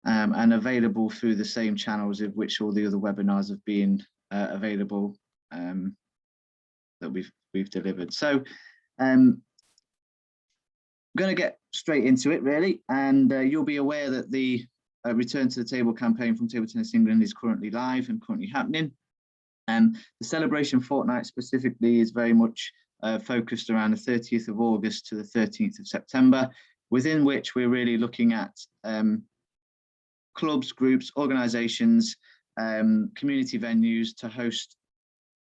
and available through the same channels of which all the other webinars have been available that we've delivered. So I'm going to get straight into it, really, and you'll be aware that the Return to the Table campaign from Table Tennis England is currently live and currently happening. The celebration fortnight specifically is very much focused around the 30th of August to the 13th of September, within which we're really looking at clubs, groups, organisations, community venues to host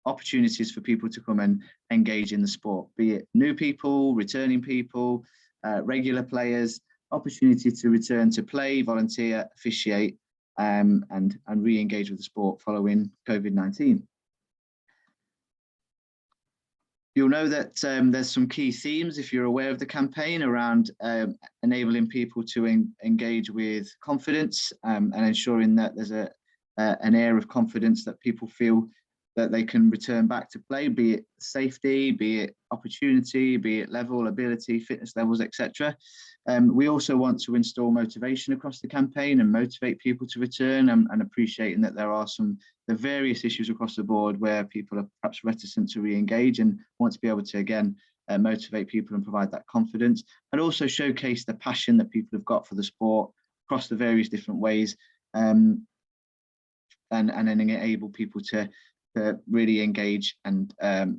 opportunities for people to come and engage in the sport, be it new people, returning people, regular players, opportunity to return to play, volunteer, officiate, and re-engage with the sport following COVID-19. You'll know that there's some key themes, if you're aware of the campaign, around enabling people to engage with confidence and ensuring that there's an air of confidence that people feel that they can return back to play, be it safety, be it opportunity, be it level, ability, fitness levels, etc. We also want to install motivation across the campaign and motivate people to return, and appreciating that there are the various issues across the board where people are perhaps reticent to re-engage, and want to be able to, again, motivate people and provide that confidence, and also showcase the passion that people have got for the sport across the various different ways, and then enable people to really engage and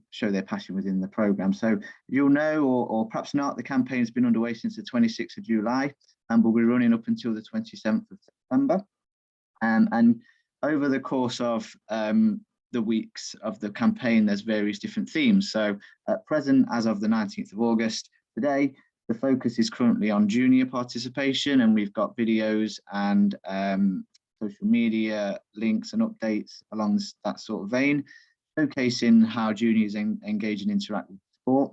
show their passion within the programme. So you'll know, or perhaps not, the campaign has been underway since the 26th of July and will be running up until the 27th of September. And over the course of the weeks of the campaign, there's various different themes. So at present, as of the 19th of August, today, the focus is currently on junior participation, and we've got videos and social media links and updates along that sort of vein, showcasing how juniors engage and interact with sport.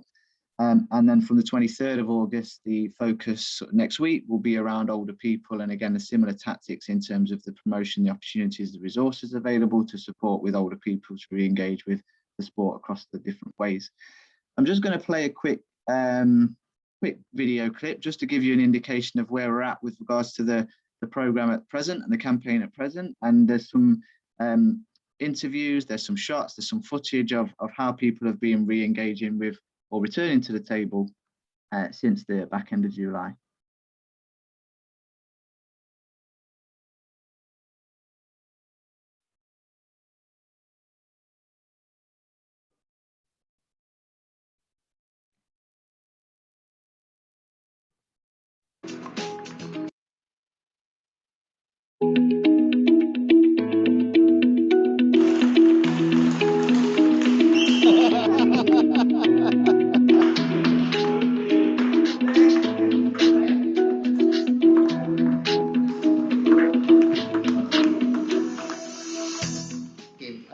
And then from the 23rd of August, the focus next week will be around older people, and again, the similar tactics in terms of the promotion, the opportunities, the resources available to support with older people to re-engage with the sport across the different ways. I'm just going to play a quick video clip just to give you an indication of where we're at with regards to the programme at present and the campaign at present. And there's some interviews, there's some shots, there's some footage of how people have been re-engaging with or returning to the table since the back end of July.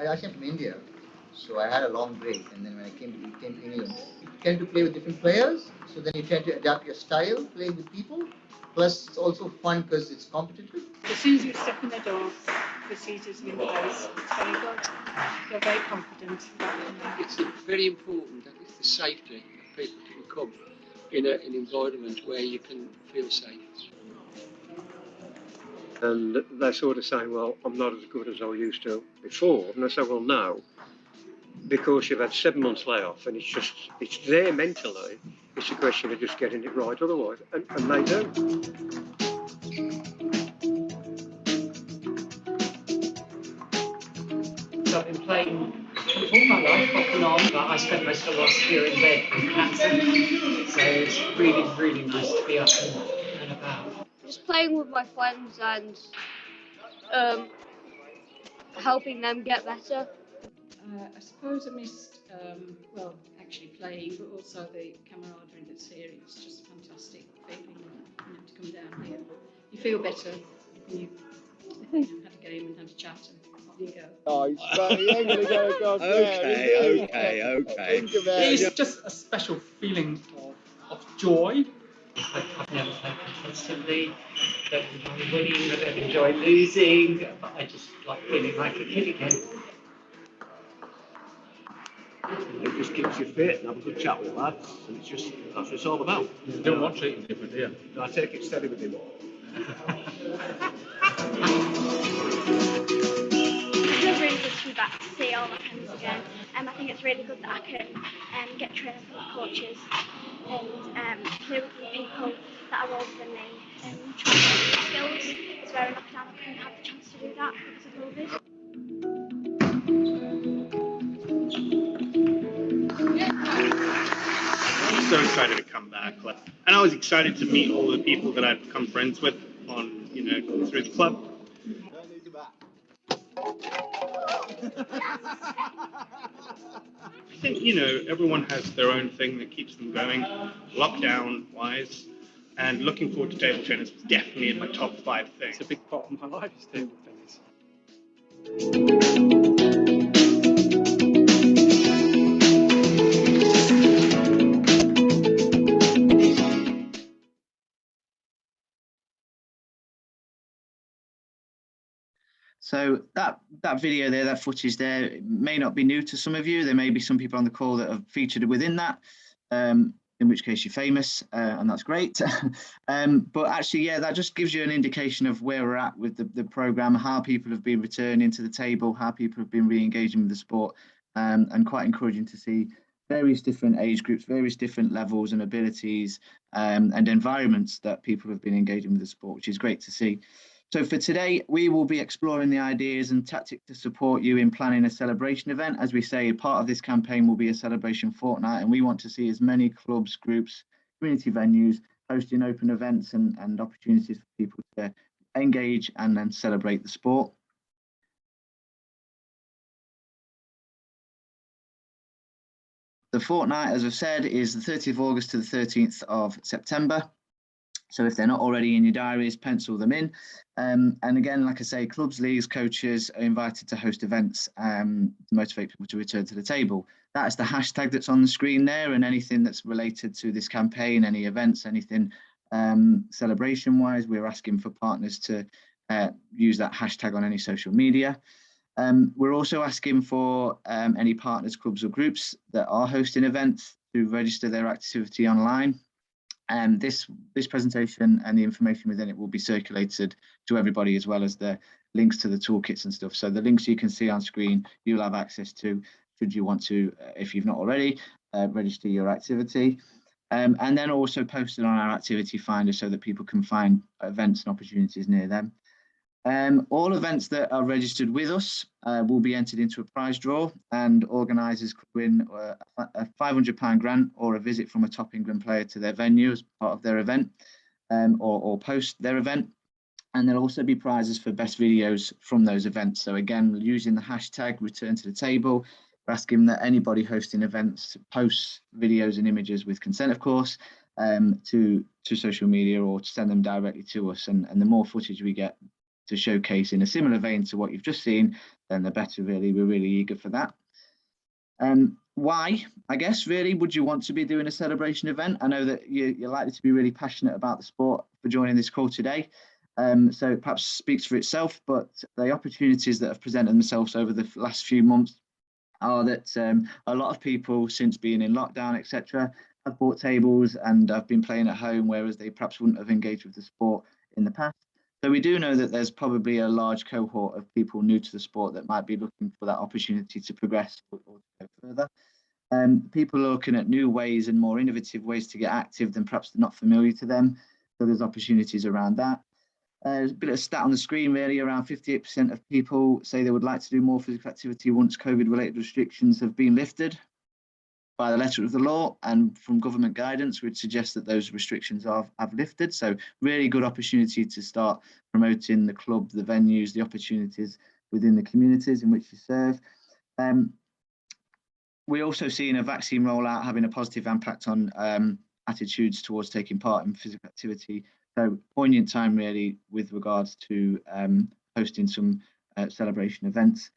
I came from India, so I had a long break, and then when I came to England, you tend to play with different players, so then you tend to adapt your style, playing with people. Plus, it's also fun because it's competitive. As soon as you step in the door, procedures are in place. It's very good. You're very confident. It's very important that it's the safety of people can come in an environment where you can feel safe. And they're sort of saying, well, I'm not as good as I used to before. And I say, well, no, because you've had 7 months layoff, and it's there mentally. It's a question of just getting it right otherwise, and they do. So I've been playing all my life off and on, but I spent most of the last year in bed with cancer. So it's really, really nice to be up and about. Just playing with my friends and helping them get better. I suppose I missed, well, actually playing, but also the camaraderie that's here. It's just a fantastic feeling to come down here. You feel better when you had a game and had a chat and off you go. Oh, but he ain't going to go across there. Okay. It's just a special feeling of joy. I've never played competitively. I don't enjoy winning, I don't enjoy losing, but I just like feeling like a kid again. It just keeps you fit and have a good chat with lads, and it's just, that's what it's all about. You don't want treating different, do you? I take it steady with him. It feels really good to be back to see all my friends again. I think it's really good that I can get training from the coaches and play with people that are older than me and try to get new skills. It's where in lockdown I couldn't have the chance to do that because of COVID. I'm so excited to come back, and I was excited to meet all the people that I've become friends with on, through the club. I think, everyone has their own thing that keeps them going, lockdown-wise, and looking forward to table tennis was definitely in my top 5 things. It's a big part of my life is table tennis. So that video there, that footage there, may not be new to some of you. There may be some people on the call that have featured within that, in which case you're famous, and that's great. But actually, yeah, that just gives you an indication of where we're at with the programme, how people have been returning to the table, how people have been re-engaging with the sport, and quite encouraging to see various different age groups, various different levels and abilities, and environments that people have been engaging with the sport, which is great to see. So for today, we will be exploring the ideas and tactics to support you in planning a celebration event. As we say, part of this campaign will be a celebration fortnight, and we want to see as many clubs, groups, community venues hosting open events and opportunities for people to engage and then celebrate the sport. The fortnight, as I've said, is the 30th of August to the 13th of September. So if they're not already in your diaries, pencil them in. And again, like I say, clubs, leagues, coaches are invited to host events to motivate people to return to the table. That is the hashtag that's on the screen there, and anything that's related to this campaign, any events, anything celebration-wise, we're asking for partners to use that hashtag on any social media. We're also asking for any partners, clubs or groups that are hosting events to register their activity online. This presentation and the information within it will be circulated to everybody, as well as the links to the toolkits and stuff. So the links you can see on screen, you'll have access to, should you want to, if you've not already, register your activity. And then also posted on our activity finder so that people can find events and opportunities near them. All events that are registered with us will be entered into a prize draw, and organisers could win a £500 grant or a visit from a top England player to their venue as part of their event, or post their event. And there'll also be prizes for best videos from those events. So again, using the hashtag return to the table, we're asking that anybody hosting events post videos and images with consent, of course, to social media, or to send them directly to us. And the more footage we get to showcase in a similar vein to what you've just seen, then the better, really. We're really eager for that. Why, I guess, really, would you want to be doing a celebration event? I know that you're likely to be really passionate about the sport for joining this call today. So it perhaps speaks for itself, but the opportunities that have presented themselves over the last few months are that a lot of people, since being in lockdown, etc., have bought tables and have been playing at home, whereas they perhaps wouldn't have engaged with the sport in the past. So we do know that there's probably a large cohort of people new to the sport that might be looking for that opportunity to progress or to go further. People are looking at new ways and more innovative ways to get active than perhaps not familiar to them. So there's opportunities around that. There's a bit of a stat on the screen, really. Around 58% of people say they would like to do more physical activity once COVID-related restrictions have been lifted by the letter of the law, and from government guidance would suggest that those restrictions have lifted. So really good opportunity to start promoting the club, the venues, the opportunities within the communities in which you serve. We're also seeing a vaccine rollout having a positive impact on attitudes towards taking part in physical activity. So poignant time, really, with regards to hosting some celebration events.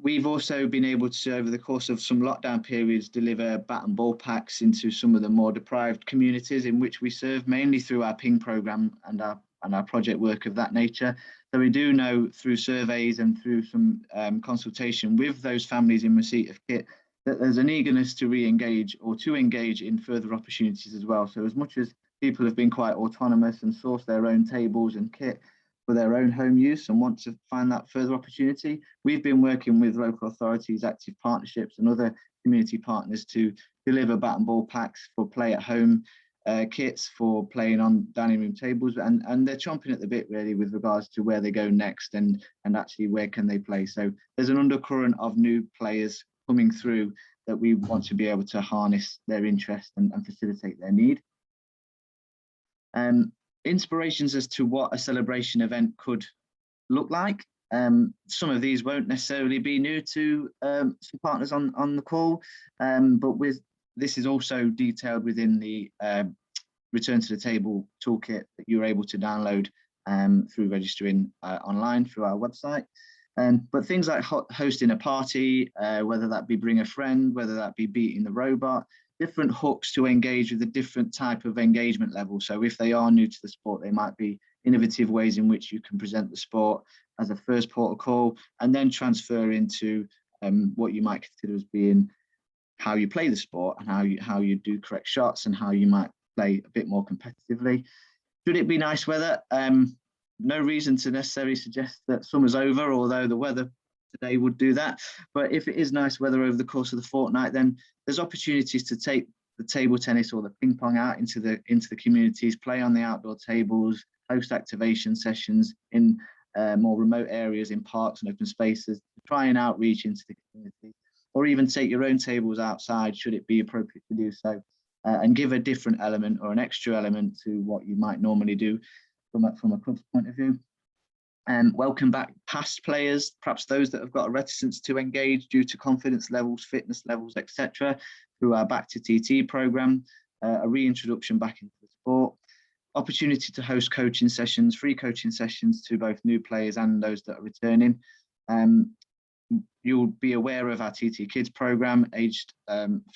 We've also been able to, over the course of some lockdown periods, deliver bat and ball packs into some of the more deprived communities in which we serve, mainly through our PING programme and our project work of that nature. So we do know through surveys and through some consultation with those families in receipt of kit that there's an eagerness to re-engage or to engage in further opportunities as well. So as much as people have been quite autonomous and sourced their own tables and kit for their own home use and want to find that further opportunity. We've been working with local authorities, active partnerships and other community partners to deliver bat and ball packs for play at home kits for playing on dining room tables, and they're chomping at the bit really with regards to where they go next and actually where can they play. So there's an undercurrent of new players coming through that we want to be able to harness their interest and facilitate their need. Inspirations as to what a celebration event could look like. Some of these won't necessarily be new to some partners on the call, but this is also detailed within the Return to the Table toolkit that you're able to download through registering online through our website. But things like hosting a party, whether that be bring a friend, whether that be beating the robot, different hooks to engage with a different type of engagement level. So if they are new to the sport, they might be innovative ways in which you can present the sport as a first port of call, and then transfer into what you might consider as being how you play the sport and how you do correct shots and how you might play a bit more competitively. Should it be nice weather? No reason to necessarily suggest that summer's over, although the weather today would do that. But if it is nice weather over the course of the fortnight, then there's opportunities to take the table tennis or the ping pong out into the communities, play on the outdoor tables, host activation sessions in more remote areas in parks and open spaces, try and outreach into the community, or even take your own tables outside should it be appropriate to do so, and give a different element or an extra element to what you might normally do from a club's point of view. Welcome back past players, perhaps those that have got a reticence to engage due to confidence levels, fitness levels, etc., through our Back to TT program, a reintroduction back into the sport, opportunity to host coaching sessions, free coaching sessions to both new players and those that are returning. You'll be aware of our TT Kids program, aged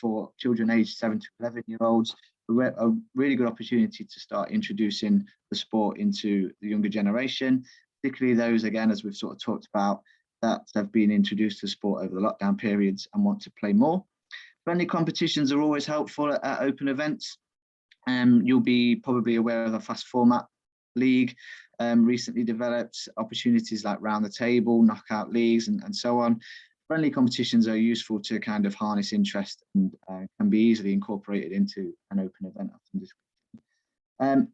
for children aged 7 to 11-year-olds, a really good opportunity to start introducing the sport into the younger generation, particularly those, again, as we've sort of talked about, that have been introduced to sport over the lockdown periods and want to play more. Friendly competitions are always helpful at open events. You'll be probably aware of the fast format league, recently developed opportunities like round the table, knockout leagues, and so on. Friendly competitions are useful to kind of harness interest and can be easily incorporated into an open event.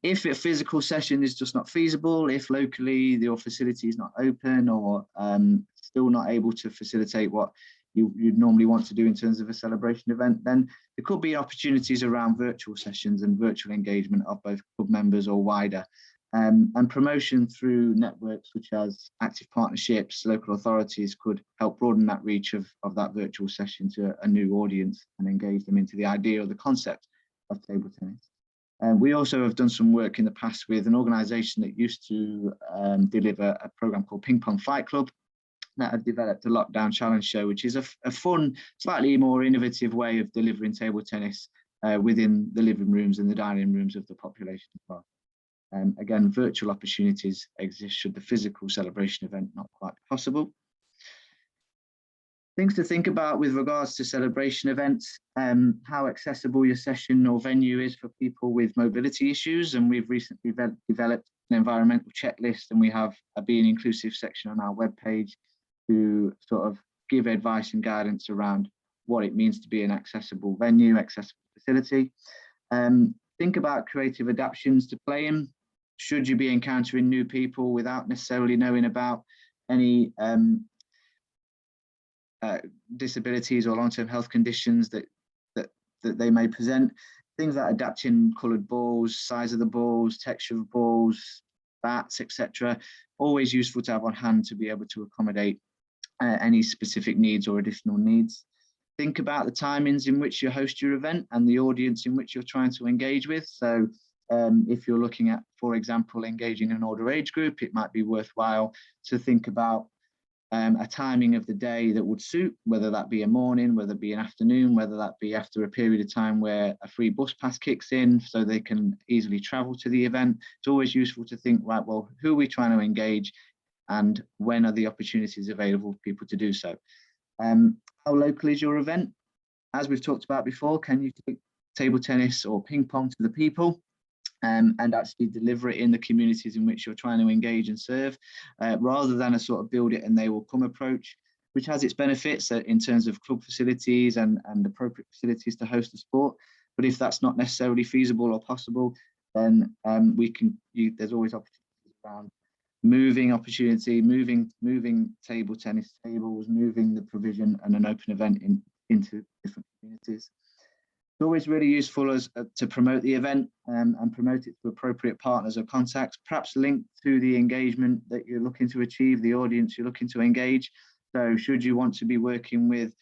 If a physical session is just not feasible, if locally your facility is not open or still not able to facilitate what you'd normally want to do in terms of a celebration event, then there could be opportunities around virtual sessions and virtual engagement of both club members or wider. And promotion through networks such as active partnerships, local authorities could help broaden that reach of that virtual session to a new audience and engage them into the idea or the concept of table tennis. We also have done some work in the past with an organisation that used to deliver a programme called Ping Pong Fight Club that had developed a lockdown challenge show, which is a fun, slightly more innovative way of delivering table tennis within the living rooms and the dining rooms of the population as well. Again, virtual opportunities exist should the physical celebration event not quite be possible. Things to think about with regards to celebration events, how accessible your session or venue is for people with mobility issues. And we've recently developed an environmental checklist, and we have a Being Inclusive section on our webpage to sort of give advice and guidance around what it means to be an accessible venue, accessible facility. Think about creative adaptations to playing. Should you be encountering new people without necessarily knowing about any disabilities or long-term health conditions that they may present, things like adapting coloured balls, size of the balls, texture of balls, bats, etc. Always useful to have on hand to be able to accommodate any specific needs or additional needs. Think about the timings in which you host your event and the audience in which you're trying to engage with. So if you're looking at, for example, engaging an older age group, it might be worthwhile to think about a timing of the day that would suit, whether that be a morning, whether it be an afternoon, whether that be after a period of time where a free bus pass kicks in so they can easily travel to the event. It's always useful to think, right, well, who are we trying to engage and when are the opportunities available for people to do so? How local is your event? As we've talked about before, can you take table tennis or ping pong to the people? and actually deliver it in the communities in which you're trying to engage and serve, rather than a sort of build it and they will come approach, which has its benefits in terms of club facilities and appropriate facilities to host the sport. But if that's not necessarily feasible or possible, then there's always opportunities around moving opportunity, moving table tennis tables, moving the provision and an open event into different communities. It's always really useful to promote the event and promote it to appropriate partners or contacts, perhaps linked to the engagement that you're looking to achieve, the audience you're looking to engage. So should you want to be working with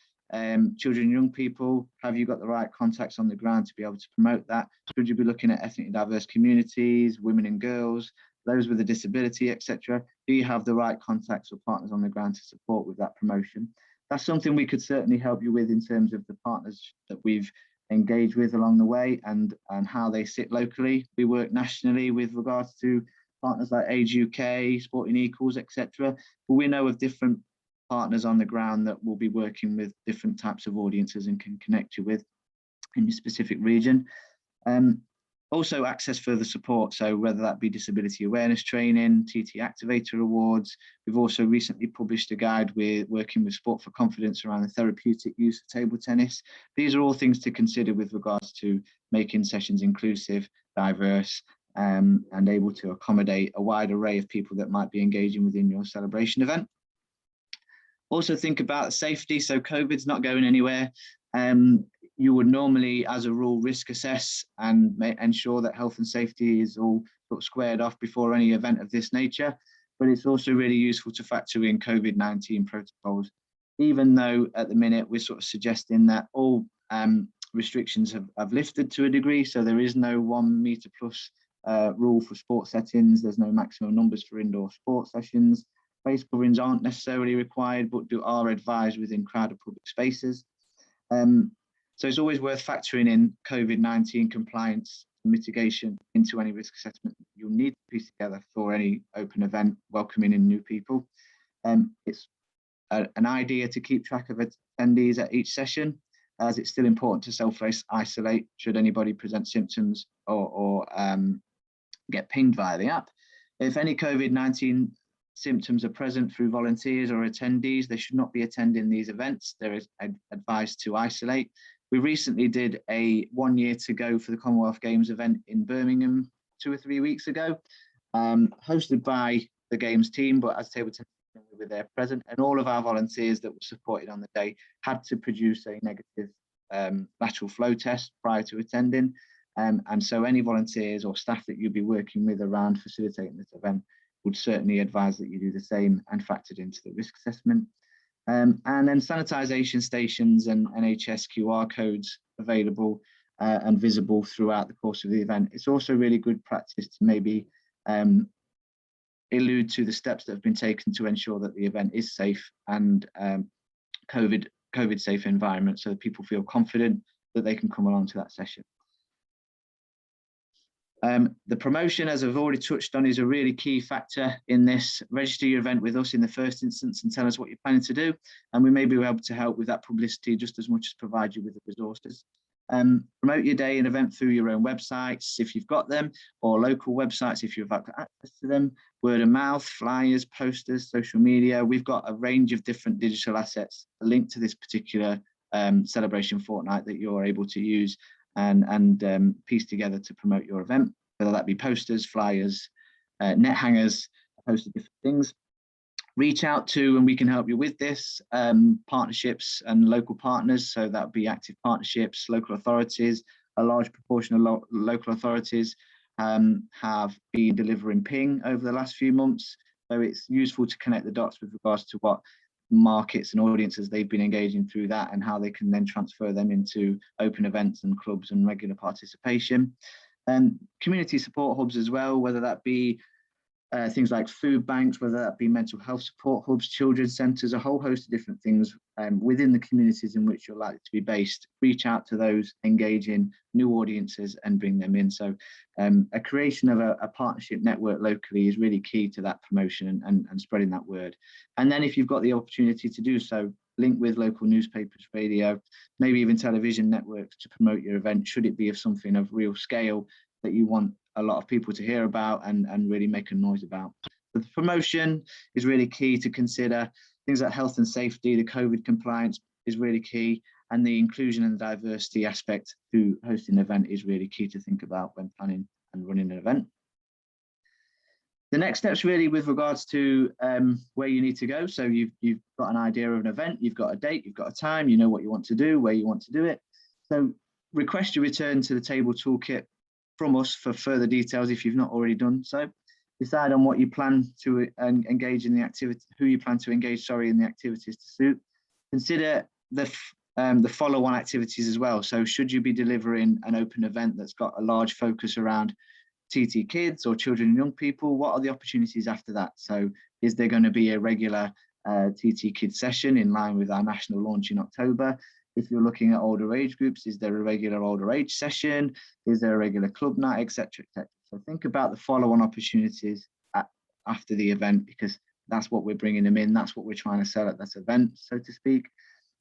children and young people, have you got the right contacts on the ground to be able to promote that? Should you be looking at ethnically diverse communities, women and girls, those with a disability, etc.? Do you have the right contacts or partners on the ground to support with that promotion? That's something we could certainly help you with in terms of the partners that we've engaged with along the way and how they sit locally. We work nationally with regards to partners like Age UK, Sporting Equals, etc. But we know of different partners on the ground that will be working with different types of audiences and can connect you with in your specific region. Also access further support, so whether that be disability awareness training, TT Activator Awards. We've also recently published a guide with working with Sport for Confidence around the therapeutic use of table tennis. These are all things to consider with regards to making sessions inclusive, diverse, and able to accommodate a wide array of people that might be engaging within your celebration event. Also think about safety, so COVID's not going anywhere. You would normally, as a rule, risk assess and ensure that health and safety is all sort of squared off before any event of this nature. But it's also really useful to factor in COVID-19 protocols, even though at the minute we're sort of suggesting that all restrictions have lifted to a degree. So there is no 1 metre plus rule for sports settings. There's no maximum numbers for indoor sports sessions. Face coverings aren't necessarily required, but are advised within crowded public spaces. So it's always worth factoring in COVID-19 compliance mitigation into any risk assessment you'll need to piece together for any open event welcoming in new people. It's an idea to keep track of attendees at each session, as it's still important to self-isolate should anybody present symptoms or get pinged via the app. If any COVID-19 symptoms are present through volunteers or attendees, they should not be attending these events. There is advised to isolate. We recently did a 1 year to go for the Commonwealth Games event in Birmingham 2 or 3 weeks ago, hosted by the Games team, but as table tennis we were there present, and all of our volunteers that were supported on the day had to produce a negative lateral flow test prior to attending. And so any volunteers or staff that you'll be working with around facilitating this event would certainly advise that you do the same and factored into the risk assessment. And then sanitisation stations and NHS QR codes available and visible throughout the course of the event. It's also really good practice to maybe allude to the steps that have been taken to ensure that the event is safe and COVID safe environment, so that people feel confident that they can come along to that session. The promotion, as I've already touched on, is a really key factor in this. Register your event with us in the first instance and tell us what you're planning to do, and we may be able to help with that publicity just as much as provide you with the resources. Promote your day and event through your own websites if you've got them, or local websites if you've got access to them. Word of mouth, flyers, posters, social media. We've got a range of different digital assets linked to this particular celebration fortnight that you're able to use and piece together to promote your event, whether that be posters, flyers, net hangers, a host of different things. Reach out to, and we can help you with this, partnerships and local partners. So that would be active partnerships, local authorities. A large proportion of local authorities have been delivering ping over the last few months. So it's useful to connect the dots with regards to what markets and audiences they've been engaging through that and how they can then transfer them into open events and clubs and regular participation. Community support hubs as well, whether that be things like food banks, whether that be mental health support hubs, children's centres, a whole host of different things within the communities in which you're likely to be based. Reach out to those, engage in new audiences and bring them in. So a creation of a partnership network locally is really key to that promotion and spreading that word. And then if you've got the opportunity to do so, link with local newspapers, radio, maybe even television networks to promote your event, should it be of something of real scale that you want a lot of people to hear about and really make a noise about. But the promotion is really key to consider. Things like health and safety, the COVID compliance is really key, and the inclusion and diversity aspect through hosting an event is really key to think about when planning and running an event. The next steps really with regards to where you need to go. So you've got an idea of an event, you've got a date, you've got a time, you know what you want to do, where you want to do it. So request your return to the table toolkit from us for further details if you've not already done so. Decide on what you plan to engage in the activity, who you plan to engage, sorry, in the activities to suit. Consider the follow-on activities as well. So should you be delivering an open event that's got a large focus around TT Kids or children and young people, what are the opportunities after that? So is there going to be a regular TT Kids session in line with our national launch in October? If you're looking at older age groups, is there a regular older age session? Is there a regular club night, etc., etc.? So think about the follow-on opportunities after the event, because that's what we're bringing them in. That's what we're trying to sell at that event, so to speak.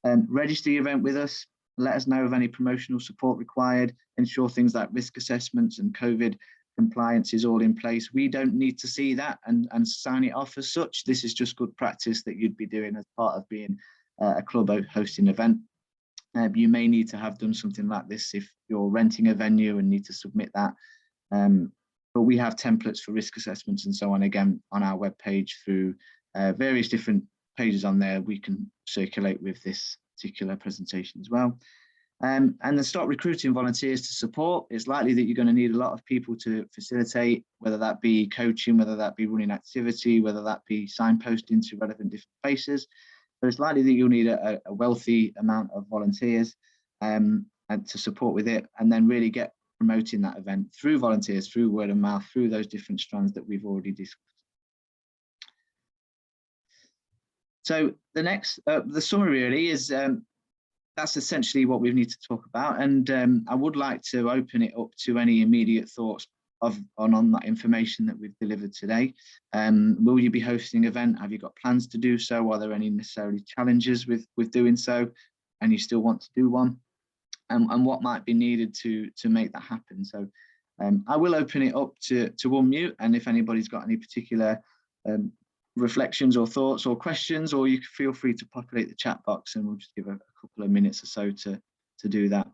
Register your event with us. Let us know of any promotional support required. Ensure things like risk assessments and COVID compliance is all in place. We don't need to see that and sign it off as such. This is just good practice that you'd be doing as part of being a club hosting event. You may need to have done something like this if you're renting a venue and need to submit that. But we have templates for risk assessments and so on, again, on our webpage through various different pages on there we can circulate with this particular presentation as well. And then start recruiting volunteers to support. It's likely that you're going to need a lot of people to facilitate, whether that be coaching, whether that be running activity, whether that be signposting to relevant different places. So it's likely that you'll need a wealthy amount of volunteers and to support with it, and then really get promoting that event through volunteers, through word of mouth, through those different strands that we've already discussed. So the next, the summary really is that's essentially what we need to talk about. And I would like to open it up to any immediate thoughts on that information that we've delivered today. Will you be hosting an event? Have you got plans to do so? Are there any necessarily challenges with doing so? And you still want to do one? And what might be needed to make that happen? So I will open it up to unmute, and if anybody's got any particular reflections or thoughts or questions, or you can feel free to populate the chat box, and we'll just give a couple of minutes or so to do that.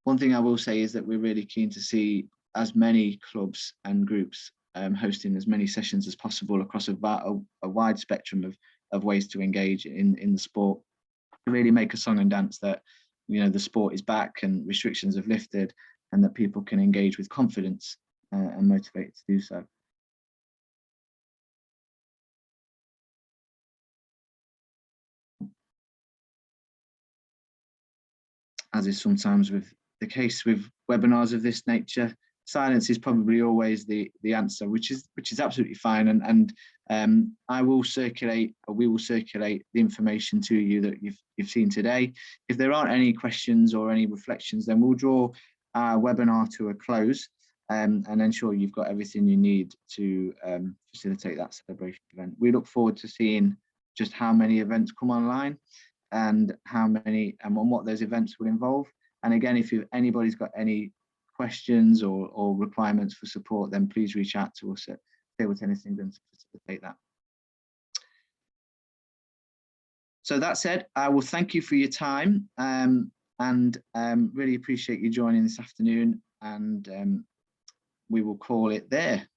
One thing I will say is that we're really keen to see as many clubs and groups hosting as many sessions as possible across a wide spectrum of ways to engage in the sport, to really make a song and dance that, you know, the sport is back and restrictions have lifted, and that people can engage with confidence and motivated to do so. As is sometimes with the case with webinars of this nature, silence is probably always the answer, which is absolutely fine. And I will circulate, or we will circulate the information to you that you've seen today. If there aren't any questions or any reflections, then we'll draw our webinar to a close and ensure you've got everything you need to facilitate that celebration event. We look forward to seeing just how many events come online and how many and what those events will involve. And again, if anybody's got any questions or requirements for support, then please reach out to us at Table Tennis England to facilitate that. So that said, I will thank you for your time and really appreciate you joining this afternoon, and we will call it there.